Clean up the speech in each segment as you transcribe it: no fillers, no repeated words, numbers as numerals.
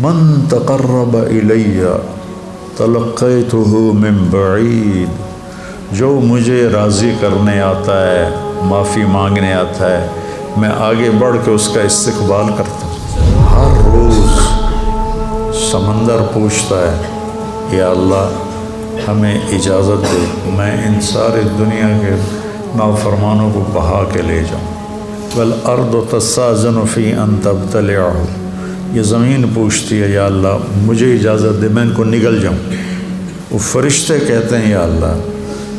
من تقرب الی تلقیتہ من بعید، جو مجھے راضی کرنے آتا ہے، معافی مانگنے آتا ہے، میں آگے بڑھ کے اس کا استقبال کرتا ہوں۔ ہر روز سمندر پوچھتا ہے یا اللہ ہمیں اجازت دے میں ان سارے دنیا کے نافرمانوں کو بہا کے لے جاؤں۔ والارض تستأذن فی ان تبتلعہ، یہ زمین پوچھتی ہے یا اللہ مجھے اجازت دے میں ان کو نگل جاؤں۔ وہ فرشتے کہتے ہیں یا اللہ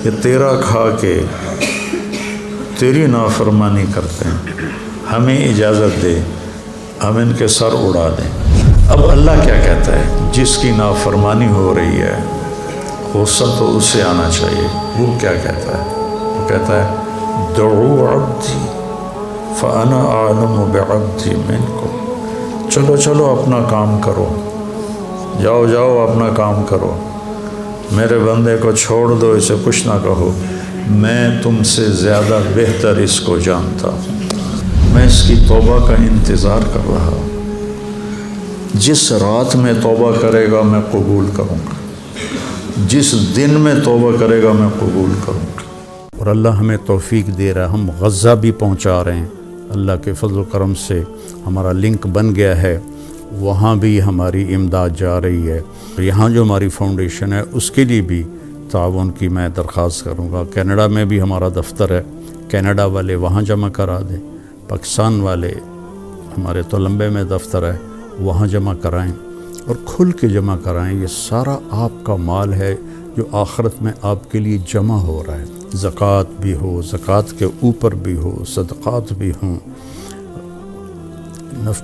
یہ تیرا کھا کے تیری نافرمانی کرتے ہیں، ہمیں اجازت دے ہم ان کے سر اڑا دیں۔ اب اللہ کیا کہتا ہے؟ جس کی نافرمانی ہو رہی ہے غصہ تو اس سے آنا چاہیے۔ وہ کیا کہتا ہے؟ وہ کہتا ہے دعوا عبدی فانا اعلم بعبدی منکم، چلو چلو اپنا کام کرو، جاؤ جاؤ اپنا کام کرو، میرے بندے کو چھوڑ دو، اسے کچھ نہ کہو، میں تم سے زیادہ بہتر اس کو جانتا ہوں، میں اس کی توبہ کا انتظار کر رہا ہوں، جس رات میں توبہ کرے گا میں قبول کروں گا، جس دن میں توبہ کرے گا میں قبول کروں گا۔ اور اللہ ہمیں توفیق دے رہا ہے، ہم غزہ بھی پہنچا رہے ہیں، اللہ کے فضل و کرم سے ہمارا لنک بن گیا ہے، وہاں بھی ہماری امداد جا رہی ہے۔ یہاں جو ہماری فاؤنڈیشن ہے اس کے لیے بھی تعاون کی میں درخواست کروں گا۔ کینیڈا میں بھی ہمارا دفتر ہے، کینیڈا والے وہاں جمع کرا دیں، پاکستان والے ہمارے تولمبے میں دفتر ہے وہاں جمع کرائیں، اور کھل کے جمع کرائیں۔ یہ سارا آپ کا مال ہے جو آخرت میں آپ کے لیے جمع ہو رہا ہے، زکوٰۃ بھی ہو، زکوٰۃ کے اوپر بھی ہو، صدقات بھی ہوں،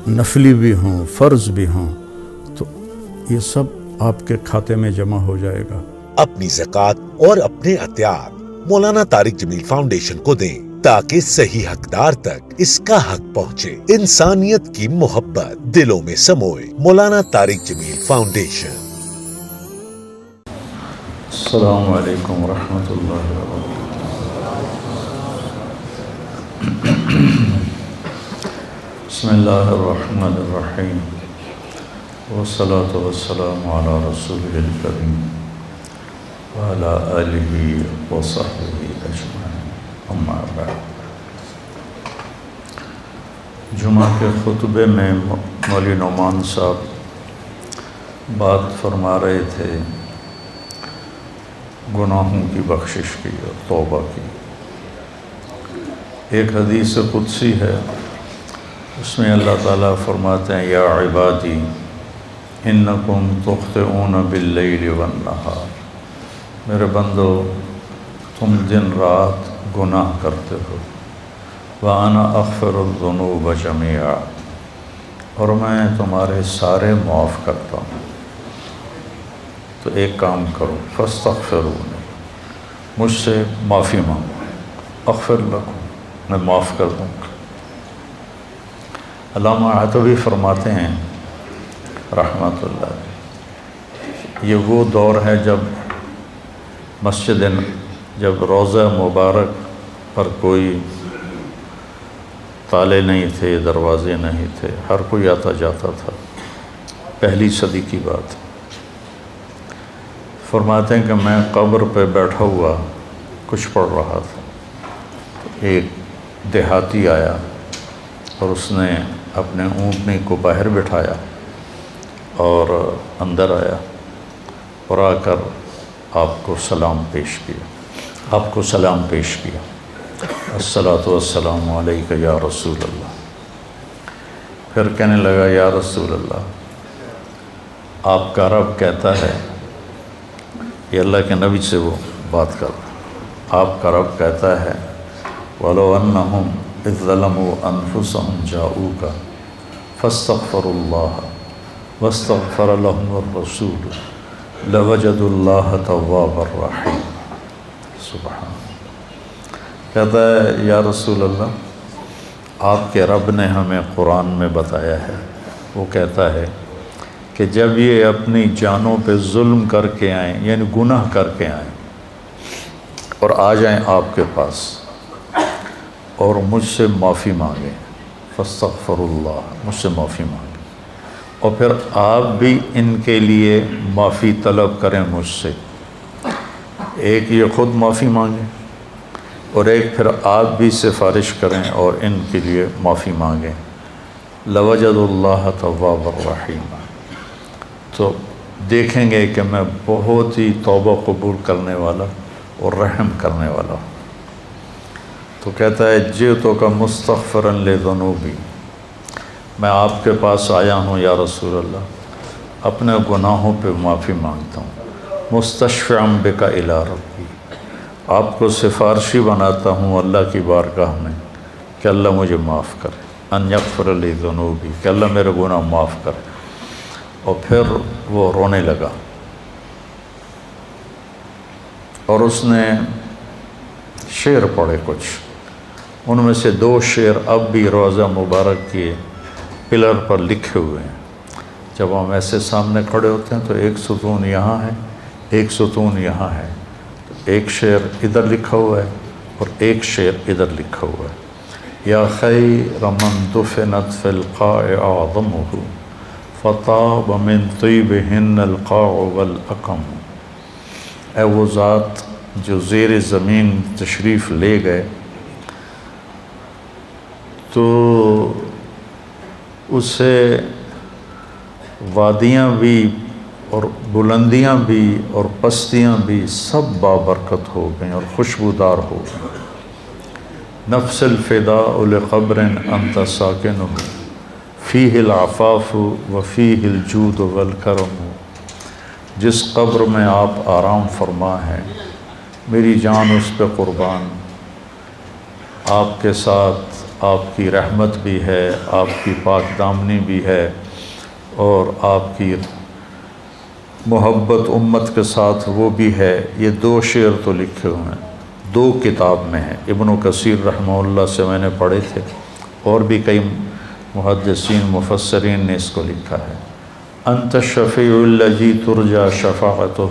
نفلی بھی ہوں، فرض بھی ہوں، تو یہ سب آپ کے کھاتے میں جمع ہو جائے گا۔ اپنی زکوٰۃ اور اپنے عطیات مولانا طارق جمیل فاؤنڈیشن کو دیں تاکہ صحیح حقدار تک اس کا حق پہنچے۔ انسانیت کی محبت دلوں میں سموئے۔ مولانا طارق جمیل فاؤنڈیشن۔ السلام علیکم ورحمۃ اللہ وبرکاتہ۔ بسم اللہ الرحمن الرحیم، والصلاة والسلام علی رسولہ الکریم وعلی آلہ وصحبہ اجمعین، اما بعد۔ جمعہ کے خطبے میں مولوی نعمان صاحب بات فرما رہے تھے گناہوں کی بخشش کی اور توبہ کی۔ ایک حدیث قدسی ہے، اس میں اللہ تعالیٰ فرماتے ہیں یا عبادی انکم تخطئون باللیل والنہار، میرے بندو تم دن رات گناہ کرتے ہو، وَأَنَا أَغْفِرُ الذُّنُوبَ جَمِيعًا، اور میں تمہارے سارے معاف کرتا ہوں۔ تو ایک کام کرو، فَاسْتَغْفِرُونِی، مجھ سے معافی مانگو، اغفر لکم، میں معاف کر دوں گا۔ علامہ عتبی فرماتے ہیں رحمۃ اللہ، یہ وہ دور ہے جب روضہ مبارک پر کوئی تالے نہیں تھے، دروازے نہیں تھے، ہر کوئی آتا جاتا تھا، پہلی صدی کی بات۔ فرماتے ہیں کہ میں قبر پہ بیٹھا ہوا کچھ پڑھ رہا تھا، ایک دیہاتی آیا اور اس نے اپنے اونٹنی کو باہر بٹھایا اور اندر آیا اور آ کر آپ کو سلام پیش کیا، الصلاۃ والسلام علیک یا رسول اللہ۔ پھر کہنے لگا یا رسول اللہ، آپ کا رب کہتا ہے، یہ اللہ کے نبی سے وہ بات کر رہا، آپ کا رب کہتا ہے وَلَوْ أَنَّهُمْ إِذْ ظَلَمُوا أَنفُسَهُمْ جَاءُوكَ فَاسْتَغْفَرُوا اللَّهَ وَاسْتَغْفَرَ لَهُمُ الرَّسُولُ لَوَجَدُوا اللَّهَ تَوَّابًا رَحِيمًا۔ سبحان، کہتا ہے یا رسول اللہ، آپ کے رب نے ہمیں قرآن میں بتایا ہے، وہ کہتا ہے کہ جب یہ اپنی جانوں پہ ظلم کر کے آئیں، یعنی گناہ کر کے آئیں اور آ جائیں آپ کے پاس اور مجھ سے معافی مانگیں، فاستغفر اللہ، مجھ سے معافی مانگیں، اور پھر آپ بھی ان کے لیے معافی طلب کریں مجھ سے، ایک یہ خود معافی مانگیں اور ایک پھر آپ بھی سفارش کریں اور ان کے لیے معافی مانگیں۔ لوجد اللہ تواب الرحیم، تو دیکھیں گے کہ میں بہت ہی توبہ قبول کرنے والا اور رحم کرنے والا ہوں۔ تو کہتا ہے جئتک مستغفرا لذنوبی، میں آپ کے پاس آیا ہوں یا رسول اللہ، اپنے گناہوں پہ معافی مانگتا ہوں، مستشفعا بک الی ربی، آپ کو سفارشی بناتا ہوں اللہ کی بارگاہ میں کہ اللہ مجھے معاف کرے، ان یغفر لی ذنوبی، کہ اللہ میرے گناہ معاف کرے۔ اور پھر وہ رونے لگا اور اس نے شعر پڑھے کچھ، ان میں سے 2 شعر اب بھی روضہ مبارک کے پلر پر لکھے ہوئے ہیں۔ جب ہم ایسے سامنے کھڑے ہوتے ہیں تو ایک ستون یہاں ہے، ایک ستون یہاں ہے، تو ایک شعر ادھر لکھا ہوا ہے اور ایک شعر ادھر لکھا ہوا ہے۔ یا خیر من دفنت فی القاع اعظمہ فطاب من طیبہن القاع والاکم، اے وہ ذات جو زیر زمین تشریف لے گئے تو اسے وادیاں بھی اور بلندیاں بھی اور پستیاں بھی سب بابرکت ہو گئیں اور خوشبودار ہو گئیں۔ نفس الفداء لقبر انت ساکنہ فیہ العفاف وفیہ الجود والکرم، جس قبر میں آپ آرام فرما ہیں میری جان اس پہ قربان، آپ کے ساتھ آپ کی رحمت بھی ہے، آپ کی پاک دامنی بھی ہے، اور آپ کی محبت امت کے ساتھ وہ بھی ہے۔ یہ 2 شعر تو لکھے ہوئے ہیں، 2 کتاب میں ہیں، ابن کثیر رحمہ اللہ سے میں نے پڑھے تھے، اور بھی کئی محدثین مفسرین نے اس کو لکھا ہے۔ انت الشفیع الذی ترجى شفاعتہ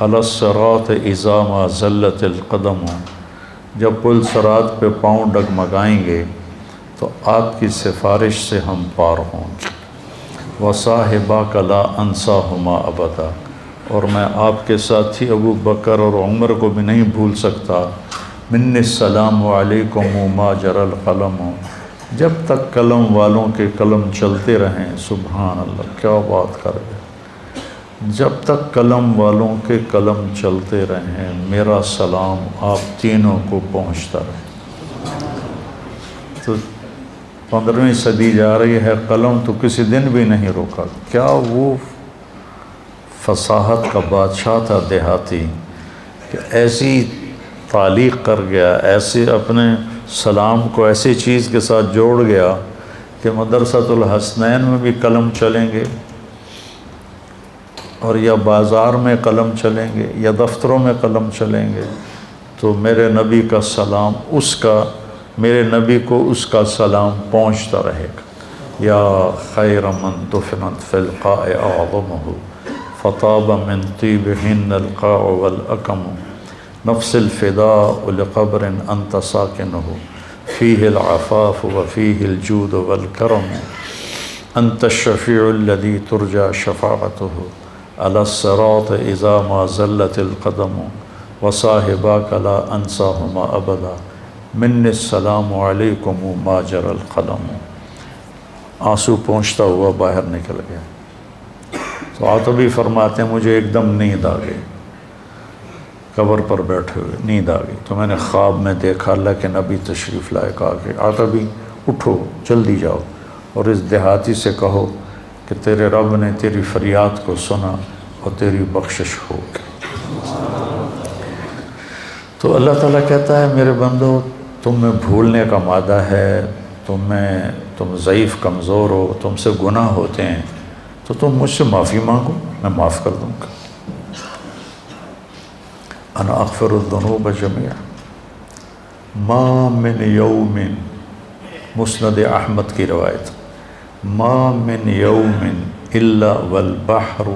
علی الصراط اذا ما زلت القدم، جب پل صراط پہ پاؤں ڈگمگائیں گے تو آپ کی سفارش سے ہم پار ہوں گے۔ وصاحباک لا انساہما ابدا، اور میں آپ کے ساتھی ابو بکر اور عمر کو بھی نہیں بھول سکتا۔ من السلام علیکم ما جرى القلم، جب تک قلم والوں کے قلم چلتے رہیں، سبحان اللہ کیا بات کر گئے، جب تک قلم والوں کے قلم چلتے رہیں میرا سلام آپ تینوں کو پہنچتا رہے۔ تو 15ویں صدی جا رہی ہے، قلم تو کسی دن بھی نہیں روکا۔ کیا وہ فصاحت کا بادشاہ تھا دیہاتی کہ ایسی تعلیق کر گیا، ایسے اپنے سلام کو ایسی چیز کے ساتھ جوڑ گیا کہ مدرسۃ الحسنین میں بھی قلم چلیں گے، اور یا بازار میں قلم چلیں گے یا دفتروں میں قلم چلیں گے، تو میرے نبی کا سلام میرے نبی کو اس کا سلام پہنچتا رہے گا۔ یا خیر من دفنت فی القاع اعظمہ فطاب من طیبہن القاع والاکم، نفس الفداء لقبر انت ساکنہ فیہ العفاف وفیہ الجود والکرم، انت الشفیع الذی ترجى شفاعتہ علی الصراط اذا ما زلت القدم، وصاحباک لا انساہما ابدا، من السلام علیکم ما جرى القلم۔ آنسو پہنچتا ہوا باہر نکل گیا۔ تو عاطبی فرماتے ہیں مجھے ایک دم نیند آ گئی، قبر پر بیٹھے ہوئے نیند آ گئی، تو میں نے خواب میں دیکھا اللہ کے نبی تشریف لائے، کہا کہ عاطبی اٹھو جلدی جاؤ اور اس دیہاتی سے کہو کہ تیرے رب نے تیری فریاد کو سنا اور تیری بخشش ہو گئی۔ تو اللہ تعالیٰ کہتا ہے میرے بندو تم میں بھولنے کا مادہ ہے، تم ضعیف کمزور ہو، تم سے گناہ ہوتے ہیں، تو تم مجھ سے معافی مانگو میں معاف کر دوں گا۔ انا اغفر الذنوب جميعا ما من یوم، مسند احمد کی روایت، ما من یوم الا والبحر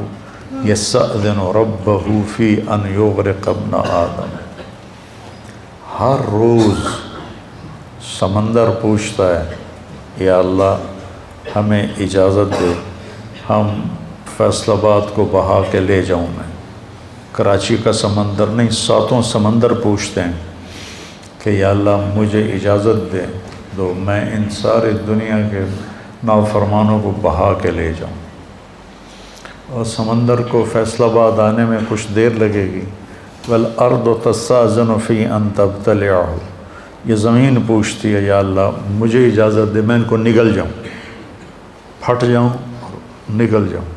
یستأذن ربہ فی ان یغرق ابن آدم، ہر روز سمندر پوچھتا ہے یا اللہ ہمیں اجازت دے ہم فیصل آباد کو بہا کے لے جاؤں میں، کراچی کا سمندر نہیں 7 سمندر پوچھتے ہیں کہ یا اللہ مجھے اجازت دے دو میں ان سارے دنیا کے نافرمانوں کو بہا کے لے جاؤں، اور سمندر کو فیصل آباد آنے میں کچھ دیر لگے گی۔ والارض تستأذن فی ان تبتلعہ، یہ زمین پوچھتی ہے یا اللہ مجھے اجازت دے میں ان کو نگل جاؤں، پھٹ جاؤں نگل جاؤں۔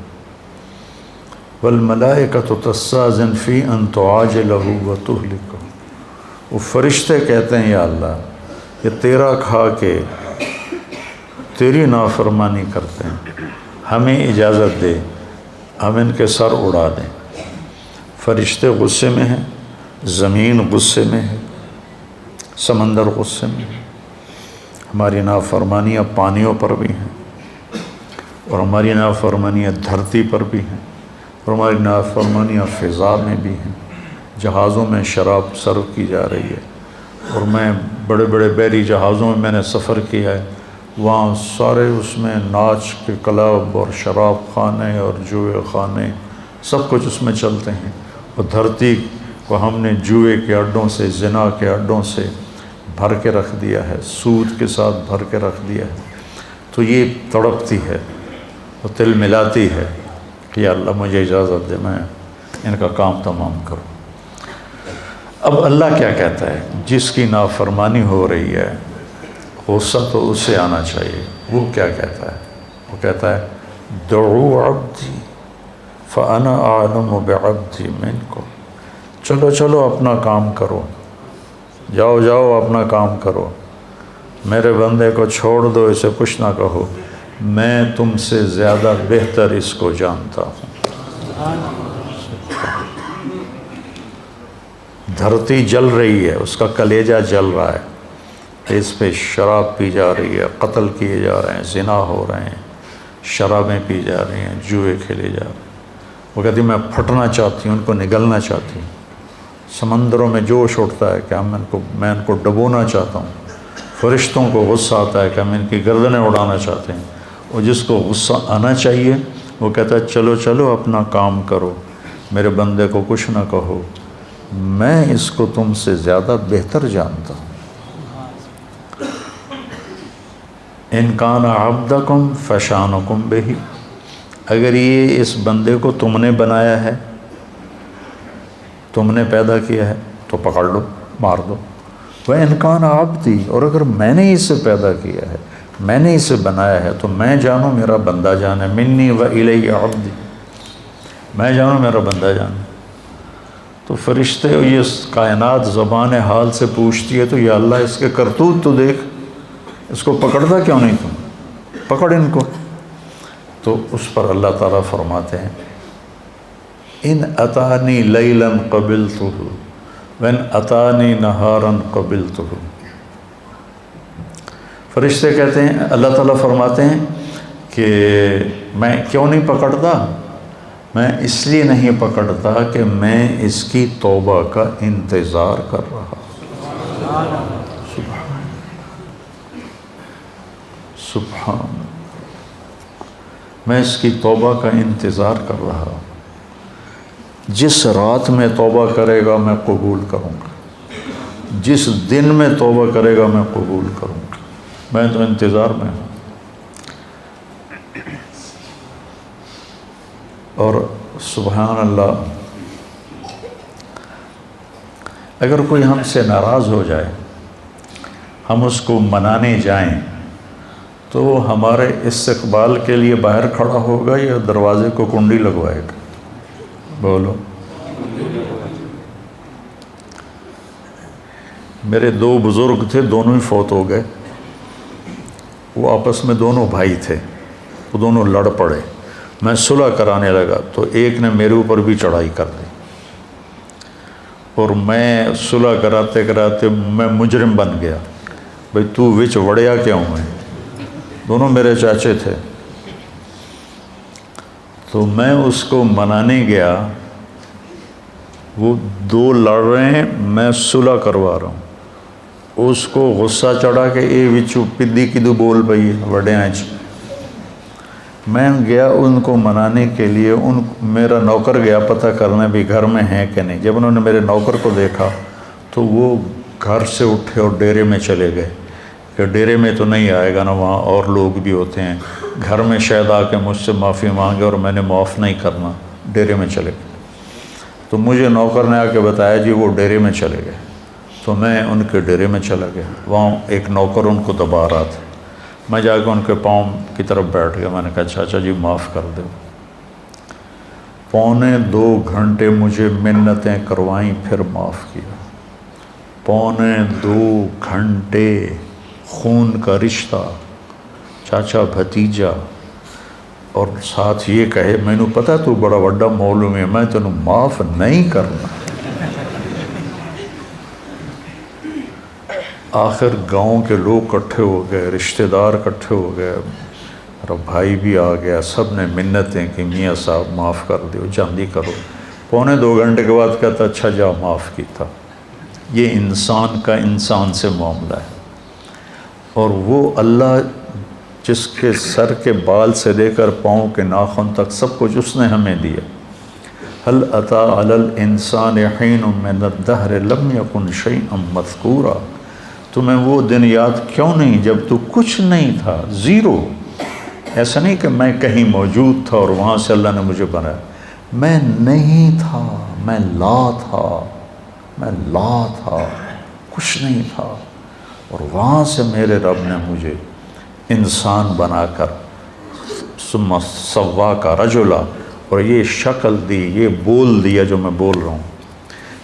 والملائکۃ تستأذن فی ان تعاجلہ وتہلکہ، وہ فرشتے کہتے ہیں یا اللہ یہ تیرا کھا کے تیری نافرمانی کرتے ہیں، ہمیں اجازت دے ہم ان کے سر اڑا دیں۔ فرشتے غصے میں ہیں، زمین غصے میں ہے، سمندر غصے میں ہے، ہماری نافرمانیاں پانیوں پر بھی ہیں، اور ہماری نافرمانیاں دھرتی پر بھی ہیں، اور ہماری نافرمانیاں فضا میں بھی ہیں۔ جہازوں میں شراب سرو کی جا رہی ہے، اور میں بڑے بڑے بحری جہازوں میں نے سفر کیا ہے، وہاں سارے اس میں ناچ کے کلب اور شراب خانے اور جوئے خانے سب کچھ اس میں چلتے ہیں، اور دھرتی کو ہم نے جوئے کے اڈوں سے، زنا کے اڈوں سے بھر کے رکھ دیا ہے، سود کے ساتھ بھر کے رکھ دیا ہے۔ تو یہ تڑپتی ہے اور دل ملاتی ہے کہ یا اللہ مجھے اجازت دے میں ان کا کام تمام کروں۔ اب اللہ کیا کہتا ہے؟ جس کی نافرمانی ہو رہی ہے غصہ تو اس سے آنا چاہیے۔ وہ کیا کہتا ہے؟ وہ کہتا ہے دعوا عبدی فانا اعلم بعبدی منکم، چلو چلو اپنا کام کرو، جاؤ جاؤ اپنا کام کرو، میرے بندے کو چھوڑ دو، اسے کچھ نہ کہو، میں تم سے زیادہ بہتر اس کو جانتا ہوں۔ دھرتی جل رہی ہے، اس کا کلیجہ جل رہا ہے، اس پہ شراب پی جا رہی ہے، قتل کیے جا رہے ہیں، زنا ہو رہے ہیں، شرابیں پی جا رہی ہیں، جوئے کھیلے جا رہے ہیں۔ وہ کہتی میں پھٹنا چاہتی ہوں، ان کو نگلنا چاہتی ہوں۔ سمندروں میں جوش اٹھتا ہے کہ میں ان کو ڈبونا چاہتا ہوں۔ فرشتوں کو غصہ آتا ہے کہ ہم ان کی گردنیں اڑانا چاہتے ہیں، اور جس کو غصہ آنا چاہیے وہ کہتا ہے چلو چلو اپنا کام کرو، میرے بندے کو کچھ نہ کہو، میں اس کو تم سے زیادہ بہتر جانتا ہوں۔ ان کان عبدکم فشانکم بہ، اگر یہ اس بندے کو تم نے بنایا ہے، تم نے پیدا کیا ہے تو پکڑ لو، مار دو۔ وَإِنْ كَانَ عَبْدِي، اور اگر میں نے اسے پیدا کیا ہے، میں نے اسے بنایا ہے تو میں جانوں میرا بندہ جانے، منی وَإِلَيَّ عَبْدِي، میں جانوں میرا بندہ جانے۔ تو فرشتے یہ کائنات زبان حال سے پوچھتی ہے تو یا اللہ اس کے کرتوت تو دیکھ، اس کو پکڑتا کیوں نہیں تم، پکڑ ان کو۔ تو اس پر اللہ تعالیٰ فرماتے ہیں ان اتانی لیلا قبلتہ وان اتانی نہارا قبلتہ۔ فرشتے کہتے ہیں، اللہ تعالیٰ فرماتے ہیں کہ میں کیوں نہیں پکڑتا؟ میں اس لیے نہیں پکڑتا کہ میں اس کی توبہ کا انتظار کر رہا۔ سبحان، میں اس کی توبہ کا انتظار کر رہا ہوں۔ جس رات میں توبہ کرے گا میں قبول کروں گا، جس دن میں توبہ کرے گا میں قبول کروں گا، میں تو انتظار میں ہوں۔ اور سبحان اللہ، اگر کوئی ہم سے ناراض ہو جائے، ہم اس کو منانے جائیں تو وہ ہمارے استقبال کے لیے باہر کھڑا ہوگا یا دروازے کو کنڈی لگوائے گا؟ بولو۔ میرے 2 بزرگ تھے، دونوں ہی فوت ہو گئے، وہ آپس میں دونوں بھائی تھے، وہ دونوں لڑ پڑے، میں صلح کرانے لگا تو ایک نے میرے اوپر بھی چڑھائی کر دی، اور میں صلح کراتے کراتے میں مجرم بن گیا۔ بھئی تو وچ وڑیا کیوں ہے؟ دونوں میرے چاچے تھے۔ تو میں اس کو منانے گیا، وہ 2 لڑ رہے ہیں، میں صلح کروا رہا ہوں، اس کو غصہ چڑھا کہ اے وچو پدی کدو بول پئی وڑیا چ۔ میں گیا ان کو منانے کے لیے، میرا نوکر گیا پتہ کرنے بھی گھر میں ہیں کہ نہیں۔ جب انہوں نے میرے نوکر کو دیکھا تو وہ گھر سے اٹھے اور ڈیرے میں چلے گئے کہ ڈیرے میں تو نہیں آئے گا نا، وہاں اور لوگ بھی ہوتے ہیں، گھر میں شاید آ کے مجھ سے معافی مانگے اور میں نے معاف نہیں کرنا، ڈیرے میں چلے گئے۔ تو مجھے نوکر نے آ کے بتایا جی وہ ڈیرے میں چلے گئے، تو میں ان کے ڈیرے میں چلا گیا۔ وہاں ایک نوکر ان کو دبا رہا تھا، میں جا کے ان کے پاؤں کی طرف بیٹھ گیا، میں نے کہا چاچا جی معاف کر دو۔ 2.25 گھنٹے مجھے منتیں کروائیں، پھر معاف کیا۔ 2.25 گھنٹے خون کا رشتہ، چاچا بھتیجا، اور ساتھ یہ کہے میں نے پتا تو بڑا وڈا مولوی ہے، میں تینوں معاف نہیں کرنا۔ آخر گاؤں کے لوگ کٹھے ہو گئے، رشتہ دار کٹھے ہو گئے، اور بھائی بھی آ گیا، سب نے منتیں کہ میاں صاحب معاف کر دیو، جلدی کرو۔ 2.25 گھنٹے کے بعد کہتا اچھا جا معاف کیتا۔ یہ انسان کا انسان سے معاملہ ہے، اور وہ اللہ جس کے سر کے بال سے لے کر پاؤں کے ناخن تک سب کچھ اس نے ہمیں دیا۔ هل اتی علی الانسان حین من الدہر لم یکن شیئا مذکورا، تمہیں وہ دن یاد کیوں نہیں جب تو کچھ نہیں تھا، زیرو۔ ایسا نہیں کہ میں کہیں موجود تھا اور وہاں سے اللہ نے مجھے بنایا، میں نہیں تھا، میں لا تھا، کچھ نہیں تھا، اور وہاں سے میرے رب نے مجھے انسان بنا کر ثم سواک رجلا، اور یہ شکل دی، یہ بول دیا جو میں بول رہا ہوں۔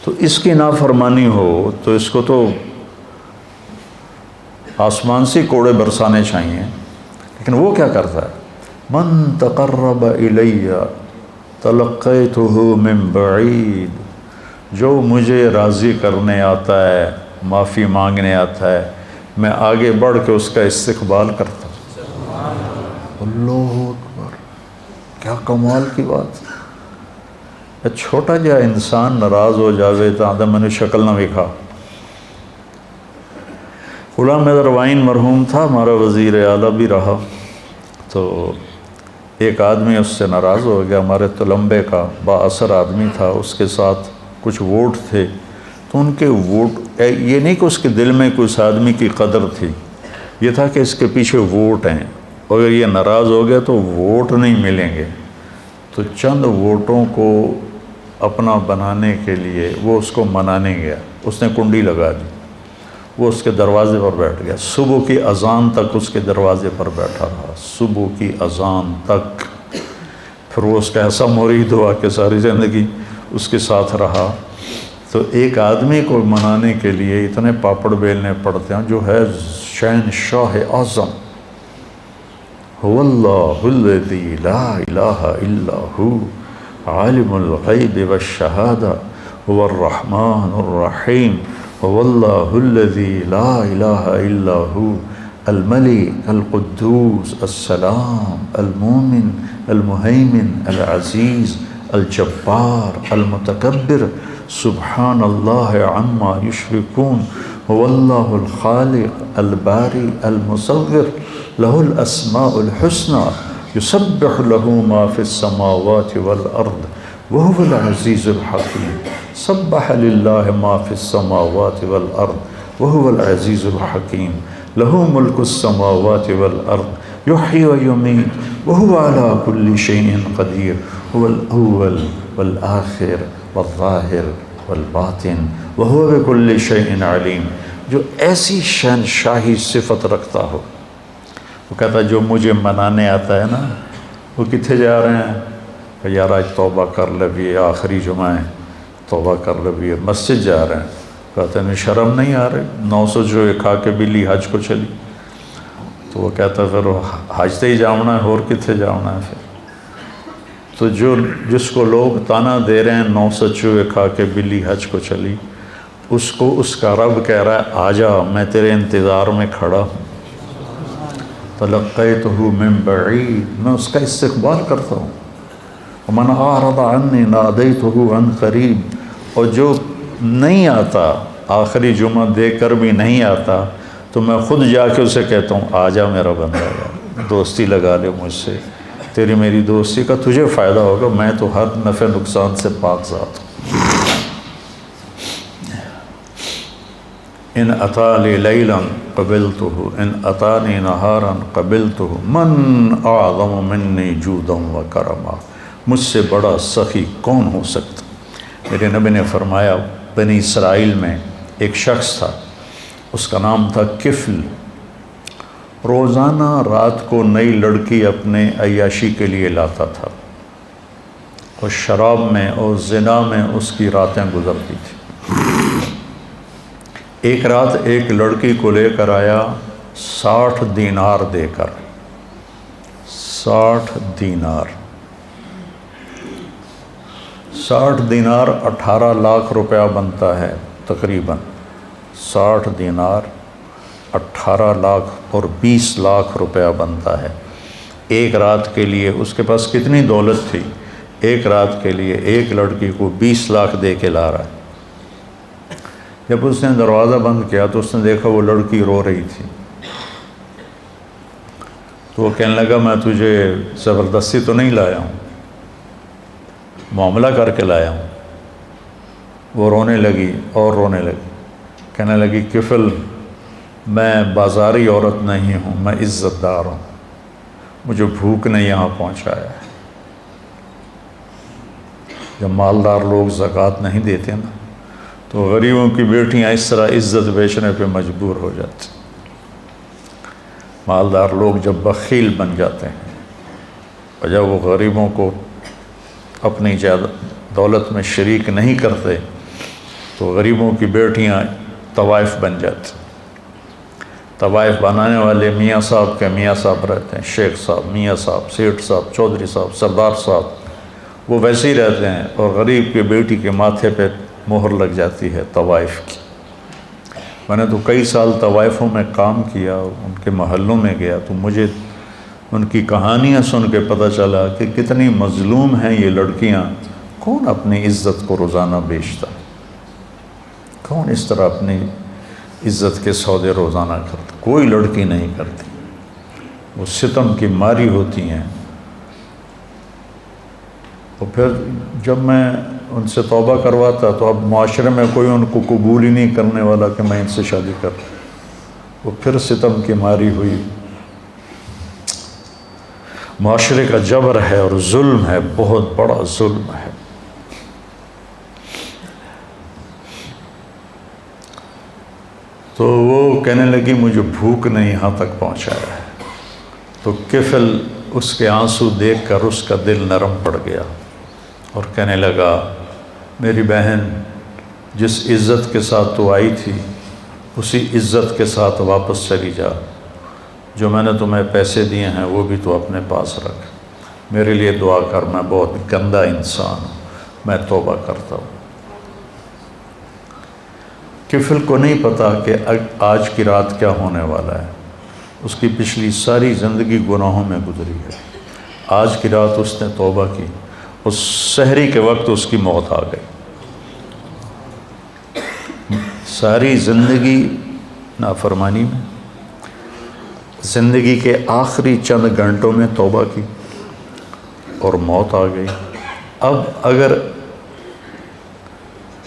تو اس کی نافرمانی ہو تو اس کو تو آسمان سے کوڑے برسانے چاہیے، لیکن وہ کیا کرتا ہے؟ من تقرب الی تلقیتہ من بعید، جو مجھے راضی کرنے آتا ہے، معافی مانگنے آتا ہے، میں آگے بڑھ کے اس کا استقبال کرتا ہوں۔ اللہ اکبر، کیا کمال کی بات ہے۔ چھوٹا جا انسان ناراض ہو جاوے تو آدھا میں نے شکل نہ وکھا۔ غلام حیدر وائن مرحوم تھا، ہمارا وزیر اعلیٰ بھی رہا، تو ایک آدمی اس سے ناراض ہو گیا، ہمارے تلمبے کا با اثر آدمی تھا، اس کے ساتھ کچھ ووٹ تھے، تو ان کے ووٹ، یہ نہیں کہ اس کے دل میں کوئی اس آدمی کی قدر تھی، یہ تھا کہ اس کے پیچھے ووٹ ہیں، اگر یہ ناراض ہو گیا تو ووٹ نہیں ملیں گے۔ تو چند ووٹوں کو اپنا بنانے کے لیے وہ اس کو منانے گیا، اس نے کنڈی لگا دی، وہ اس کے دروازے پر بیٹھ گیا، صبح کی اذان تک اس کے دروازے پر بیٹھا رہا، صبح کی اذان تک۔ پھر وہ اس کا ایسا مرید ہوا کہ ساری زندگی اس کے ساتھ رہا۔ تو ایک آدمی کو منانے کے لیے اتنے پاپڑ بیلنے پڑتے ہیں، جو ہے شہنشاہ اعظم، هو اللہ الذی لا الہ الا ہو عالم الغیب والشہادہ هو الرحمن الرحیم، هو اللہ الذی لا الہ الا ہو الملک القدوس السلام المومن المہیمن العزیز الجبار المتکبر سبحان اللہ عما یشرکون، هو اللہ الخالق الباری المصور، له الاسماء الحسنى يسبح له ما في السماوات والارض وهو العزيز الحكيم، سبح لله ما في السماوات والارض وهو العزيز الحكيم، له ملك السماوات والارض يحيي ويميت وهو على كل شيء قدير، هو الاول والآخر والظاہر والباطن وهو بكل شيء علیم۔ جو ایسی شہنشاہی صفت رکھتا ہو، وہ کہتا جو مجھے منانے آتا ہے نا، وہ کتنے جا رہے ہیں کہ یار آج توبہ کر لے بھی، آخری جمعہ ہے، توبہ کر لے بھی، مسجد جا رہے ہیں، کہتے ہیں شرم نہیں آ رہی، 900 جو کھا کے بلی حج کو چلی، تو وہ کہتا پھر حج تے ہی جاؤنا ہے، اور کتنے جاؤنا ہے پھر۔ تو جس کو لوگ تانا دے رہے ہیں 900 چوہے کھا کے بلی حج کو چلی، اس کو اس کا رب کہہ رہا ہے آجا، میں تیرے انتظار میں کھڑا ہوں۔ تلقیتہ من بعید، میں اس کا استقبال کرتا ہوں۔ ومن اعرض عنی نادیتہ عن قریب، اور جو نہیں آتا، آخری جمعہ دے کر بھی نہیں آتا، تو میں خود جا کے اسے کہتا ہوں آجا میرا بندہ، دوستی لگا لے مجھ سے، تیری میری دوستی کا تجھے فائدہ ہوگا، میں تو ہر نفع نقصان سے پاک ذات ہوں۔ ان اتانی لیلا قبلتہ ان اتانی نہارا قبلتہ من اعظم منی جودا و کرما، مجھ سے بڑا سخی کون ہو سکتا۔ میرے نبی نے فرمایا بنی اسرائیل میں ایک شخص تھا، اس کا نام تھا کفل، روزانہ رات کو نئی لڑکی اپنے عیاشی کے لیے لاتا تھا، اور شراب میں اور زنا میں اس کی راتیں گزرتی تھیں۔ ایک رات ایک لڑکی کو لے کر آیا 60 دینار دے کر، 60 دینار 60 دینار 18 لاکھ روپیہ بنتا ہے تقریباً، 60 دینار 18 لاکھ اور 20 لاکھ روپیہ بنتا ہے ایک رات کے لیے۔ اس کے پاس کتنی دولت تھی، ایک رات کے لیے ایک لڑکی کو 20 لاکھ دے کے لا رہا ہے۔ جب اس نے دروازہ بند کیا تو اس نے دیکھا وہ لڑکی رو رہی تھی، تو وہ کہنے لگا میں تجھے زبردستی تو نہیں لایا ہوں، معاملہ کر کے لایا ہوں۔ وہ رونے لگی اور رونے لگی، کہنے لگی کفل میں بازاری عورت نہیں ہوں، میں عزت دار ہوں، مجھے بھوک نے یہاں پہنچایا ہے۔ جب مالدار لوگ زکوٰۃ نہیں دیتے نا تو غریبوں کی بیٹیاں اس طرح عزت بیچنے پہ مجبور ہو جاتی۔ مالدار لوگ جب بخیل بن جاتے ہیں اور جب وہ غریبوں کو اپنی دولت میں شریک نہیں کرتے تو غریبوں کی بیٹیاں طوائف بن جاتی۔ طوائف بنانے والے میاں صاحب کے میاں صاحب رہتے ہیں، شیخ صاحب، میاں صاحب، سیٹھ صاحب، چودھری صاحب، سردار صاحب، وہ ویسے ہی رہتے ہیں، اور غریب کی بیٹی کے ماتھے پہ مہر لگ جاتی ہے طوائف کی۔ میں نے تو کئی سال طوائفوں میں کام کیا، ان کے محلوں میں گیا تو مجھے ان کی کہانیاں سن کے پتہ چلا کہ کتنی مظلوم ہیں یہ لڑکیاں۔ کون اپنی عزت کو روزانہ بیچتا، کون اس طرح اپنی عزت کے سودے روزانہ کرتا؟ کوئی لڑکی نہیں کرتی، وہ ستم کی ماری ہوتی ہیں۔ اور پھر جب میں ان سے توبہ کرواتا تو اب معاشرے میں کوئی ان کو قبول ہی نہیں کرنے والا کہ میں ان سے شادی کر، وہ پھر ستم کی ماری ہوئی۔ معاشرے کا جبر ہے اور ظلم ہے، بہت بڑا ظلم ہے۔ تو وہ کہنے لگی مجھے بھوک نے یہاں تک پہنچایا ہے۔ تو کفل اس کے آنسو دیکھ کر اس کا دل نرم پڑ گیا اور کہنے لگا میری بہن، جس عزت کے ساتھ تو آئی تھی اسی عزت کے ساتھ واپس چلی جا، جو میں نے تمہیں پیسے دیے ہیں وہ بھی تو اپنے پاس رکھ، میرے لیے دعا کر، میں بہت گندا انسان ہوں، میں توبہ کرتا ہوں۔ کفل کو نہیں پتا کہ آج کی رات کیا ہونے والا ہے، اس کی پچھلی ساری زندگی گناہوں میں گزری ہے۔ آج کی رات اس نے توبہ کی، اس سحری کے وقت اس کی موت آ گئی۔ ساری زندگی نافرمانی میں، زندگی کے آخری چند گھنٹوں میں توبہ کی اور موت آ گئی۔ اب اگر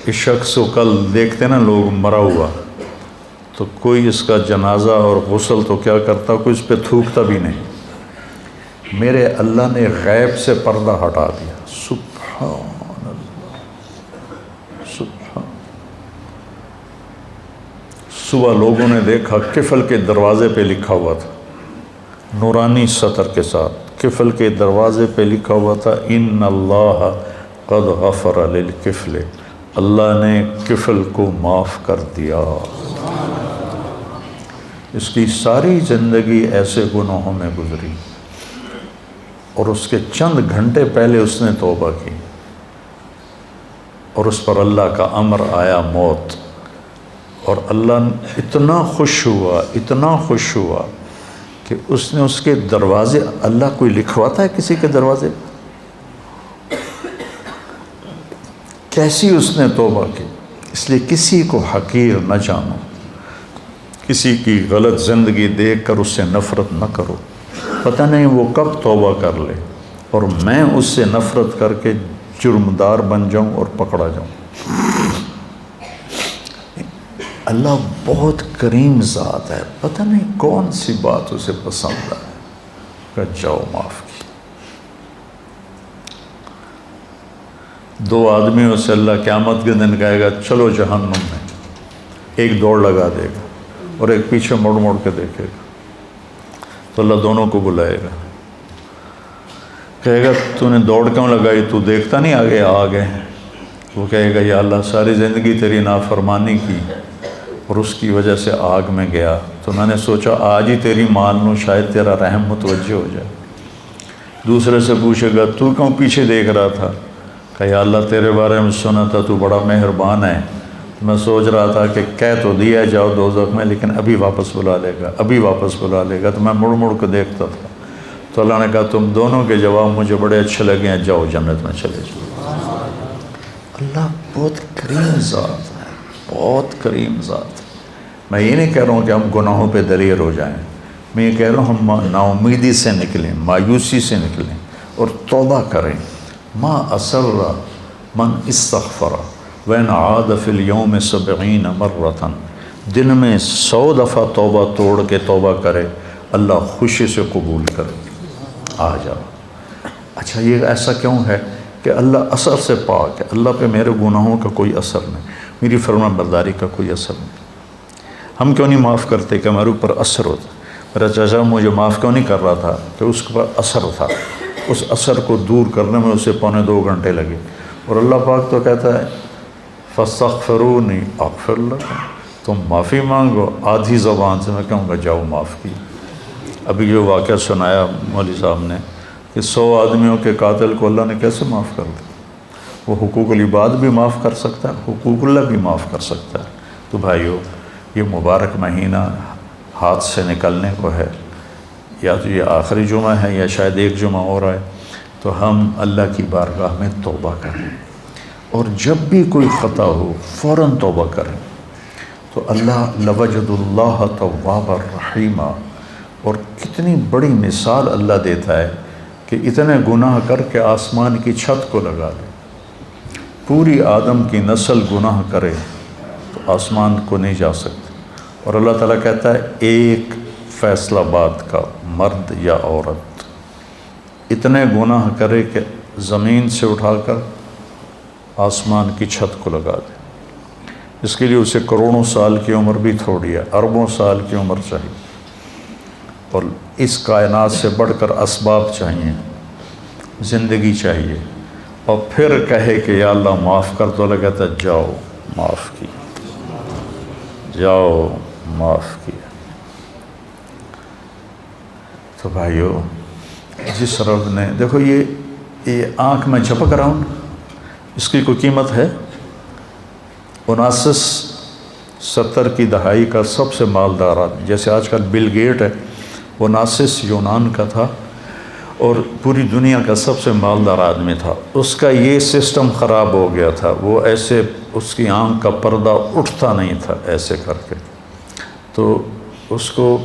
اس شخص کو کل دیکھتے نا لوگ مرا ہوا تو کوئی اس کا جنازہ اور غسل تو کیا کرتا، کوئی اس پہ تھوکتا بھی نہیں۔ میرے اللہ نے غیب سے پردہ ہٹا دیا، سبحان اللہ، سبحان۔ صبح لوگوں نے دیکھا کفل کے دروازے پہ لکھا ہوا تھا نورانی سطر کے ساتھ، کفل کے دروازے پہ لکھا ہوا تھا ان اللہ قد غفر للکفل، اللہ نے کفل کو معاف کر دیا۔ اس کی ساری زندگی ایسے گناہوں میں گزری اور اس کے چند گھنٹے پہلے اس نے توبہ کی اور اس پر اللہ کا امر آیا موت، اور اللہ اتنا خوش ہوا، اتنا خوش ہوا کہ اس نے اس کے دروازے، اللہ کوئی لکھواتا ہے کسی کے دروازے، کیسی اس نے توبہ کی۔ اس لیے کسی کو حقیر نہ جانو، کسی کی غلط زندگی دیکھ کر اس سے نفرت نہ کرو، پتہ نہیں وہ کب توبہ کر لے۔ اور میں اس سے نفرت کر کے جرمدار بن جاؤں اور پکڑا جاؤں۔ اللہ بہت کریم ذات ہے، پتہ نہیں کون سی بات اسے پسند ہے کہ جاؤ معاف کی۔ دو آدمیوں سے اللہ قیامت کے دن کہے گا چلو جہنم میں، ایک دوڑ لگا دے گا اور ایک پیچھے مڑ مڑ کے دیکھے گا، تو اللہ دونوں کو بلائے گا، کہے گا تو نے دوڑ کیوں لگائی، تو دیکھتا نہیں آگے آگے؟ وہ کہے گا یا اللہ ساری زندگی تیری نافرمانی کی اور اس کی وجہ سے آگ میں گیا، تو میں نے سوچا آج ہی تیری مان لوں، شاید تیرا رحم متوجہ ہو جائے۔ دوسرے سے پوچھے گا تو کیوں پیچھے دیکھ رہا تھا؟ کہ یا اللہ تیرے بارے میں سنا تھا تو بڑا مہربان ہے، میں سوچ رہا تھا کہ کہہ تو دیا جاؤ دوزخ میں، لیکن ابھی واپس بلا لے گا، ابھی واپس بلا لے گا، تو میں مڑ مڑ کے دیکھتا تھا۔ تو اللہ نے کہا تم دونوں کے جواب مجھے بڑے اچھے لگے ہیں، جاؤ جنت میں چلے جاؤ۔ اللہ بہت کریم ذات ہے، بہت کریم ذات ہے۔ میں یہ نہیں کہہ رہا ہوں کہ ہم گناہوں پہ دلیر ہو جائیں، میں یہ کہہ رہا ہوں ہم نا امیدی سے نکلیں، مایوسی سے نکلیں اور توبہ کریں۔ ما اسر من استغفر وین عاد فی اليوم 70 مرۃ، دن میں 100 دفعہ توبہ توڑ کے توبہ کرے، اللہ خوشی سے قبول کرے۔ آ جاؤ۔ اچھا یہ ایسا کیوں ہے کہ اللہ اثر سے پاک ہے، اللہ پہ میرے گناہوں کا کوئی اثر نہیں، میری فرما برداری کا کوئی اثر نہیں۔ ہم کیوں نہیں معاف کرتے کہ ہمارے اوپر اثر ہوتا؟ میرا چچا مجھے معاف کیوں نہیں کر رہا تھا؟ کہ اس کے پر اثر تھا، اس اثر کو دور کرنے میں اسے 2.25 گھنٹے لگے، اور اللہ پاک تو کہتا ہے فاستغفرونی اغفر لکم، تم معافی مانگو، آدھی زبان سے میں کہوں گا جاؤ معاف کی۔ ابھی جو واقعہ سنایا مولوی صاحب نے کہ 100 آدمیوں کے قاتل کو اللہ نے کیسے معاف کر دیا، وہ حقوق العباد بھی معاف کر سکتا ہے، حقوق اللہ بھی معاف کر سکتا ہے۔ تو بھائیو یہ مبارک مہینہ ہاتھ سے نکلنے کو ہے، یا تو یہ آخری جمعہ ہے یا شاید ایک جمعہ اور آئے، تو ہم اللہ کی بارگاہ میں توبہ کریں، اور جب بھی کوئی خطا ہو فوراً توبہ کریں، تو اللہ لوجد اللہ توابا رحیما۔ اور کتنی بڑی مثال اللہ دیتا ہے کہ اتنے گناہ کر کے آسمان کی چھت کو لگا لے، پوری آدم کی نسل گناہ کرے تو آسمان کو نہیں جا سکتے، اور اللہ تعالیٰ کہتا ہے ایک فیصلہ باد کا مرد یا عورت اتنے گناہ کرے کہ زمین سے اٹھا کر آسمان کی چھت کو لگا دے، اس کے لیے اسے کروڑوں سال کی عمر بھی تھوڑی ہے، اربوں سال کی عمر چاہیے، اور اس کائنات سے بڑھ کر اسباب چاہیے، زندگی چاہیے، اور پھر کہے کہ یا اللہ معاف کر، تو اللہ کہتا ہے جاؤ معاف کی، جاؤ معاف کیا۔ تو بھائیو جس رب نے دیکھو یہ آنکھ میں جھپک رہا ہوں، اس کی کوئی قیمت ہے؟ 1970 کی دہائی کا سب سے مالدار آدمی، جیسے آج کل بل گیٹ ہے، وہ 19 یونان کا تھا اور پوری دنیا کا سب سے مالدار آدمی تھا۔ اس کا یہ سسٹم خراب ہو گیا تھا، وہ ایسے اس کی آنکھ کا پردہ اٹھتا نہیں تھا ایسے کر کے، تو اس کو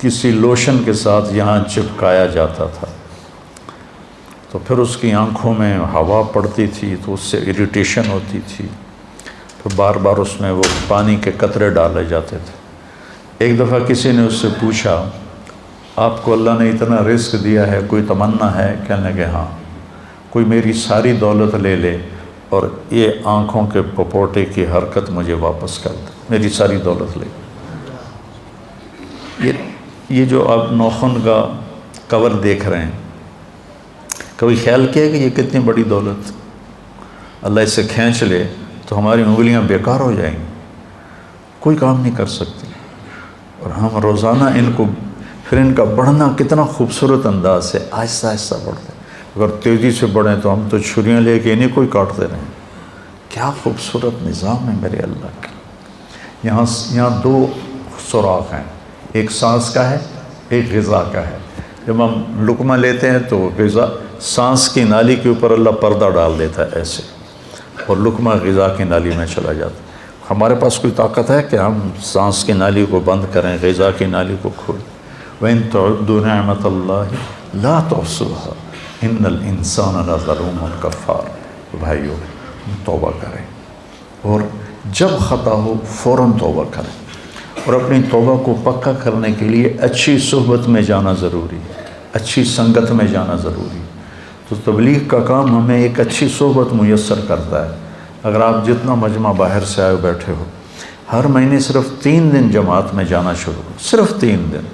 کسی لوشن کے ساتھ یہاں چپکایا جاتا تھا، تو پھر اس کی آنکھوں میں ہوا پڑتی تھی تو اس سے اریٹیشن ہوتی تھی، پھر بار بار اس میں وہ پانی کے قطرے ڈالے جاتے تھے۔ ایک دفعہ کسی نے اس سے پوچھا آپ کو اللہ نے اتنا رزق دیا ہے، کوئی تمنا ہے؟ کہنے لگے ہاں، کوئی میری ساری دولت لے لے اور یہ آنکھوں کے پپوٹے کی حرکت مجھے واپس کر دے، میری ساری دولت لے۔ یہ جو آپ ناخن کا کور دیکھ رہے ہیں، کبھی خیال کیا کہ یہ کتنی بڑی دولت، اللہ اسے کھینچ لے تو ہماری انگلیاں بیکار ہو جائیں گی، کوئی کام نہیں کر سکتی، اور ہم روزانہ ان کو، پھر ان کا بڑھنا کتنا خوبصورت انداز سے آہستہ آہستہ بڑھتے ہیں، اگر تیزی سے بڑھیں تو ہم تو چھریاں لے کے انہیں کوئی کاٹتے رہیں۔ کیا خوبصورت نظام ہے میرے اللہ کا۔ یہاں 2 سوراخ ہیں، ایک سانس کا ہے، ایک غذا کا ہے۔ جب ہم لقمہ لیتے ہیں تو غذا، سانس کی نالی کے اوپر اللہ پردہ ڈال دیتا ہے ایسے، اور لقمہ غذا کی نالی میں چلا جاتا ہے۔ ہمارے پاس کوئی طاقت ہے کہ ہم سانس کی نالی کو بند کریں، غذا کی نالی کو کھولیں؟ وَإِن تَعُدُّوا نِعْمَةَ اللَّهِ لَا تُحْصُوهَا، ان الانسان لظلوم کفار۔ تو بھائیو توبہ کریں، اور جب خطا ہو فوراً توبہ کریں، اور اپنی توبہ کو پکا کرنے کے لیے اچھی صحبت میں جانا ضروری ہے، اچھی سنگت میں جانا ضروری ہے۔ تو تبلیغ کا کام ہمیں ایک اچھی صحبت میسر کرتا ہے۔ اگر آپ جتنا مجمع باہر سے آئے بیٹھے ہو، ہر مہینے صرف 3 دن جماعت میں جانا شروع کرو، صرف 3 دن۔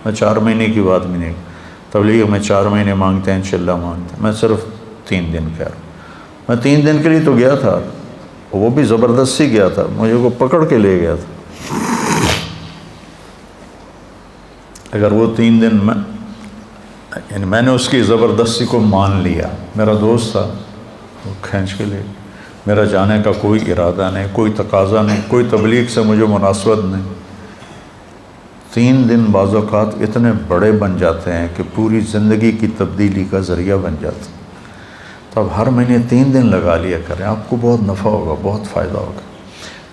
میں 4 مہینے کی بات بھی نہیں، تبلیغ میں 4 مہینے مانگتے ہیں، انشاءاللہ مانگتے ہیں، میں صرف 3 دن کہہ رہا ہوں۔ میں 3 دن کے لیے تو گیا تھا، وہ بھی زبردستی گیا تھا، مجھے کو پکڑ کے لے گیا تھا۔ اگر وہ 3 دن میں نے اس کی زبردستی کو مان لیا، میرا دوست تھا، وہ کھینچ کے لے، میرا جانے کا کوئی ارادہ نہیں، کوئی تقاضا نہیں، کوئی تبلیغ سے مجھے مناسبت نہیں۔ 3 دن بعض اوقات اتنے بڑے بن جاتے ہیں کہ پوری زندگی کی تبدیلی کا ذریعہ بن جاتے ہیں۔ تو اب ہر مہینے 3 دن لگا لیا کریں، آپ کو بہت نفع ہوگا، بہت فائدہ ہوگا۔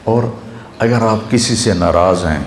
اور اگر آپ کسی سے ناراض ہیں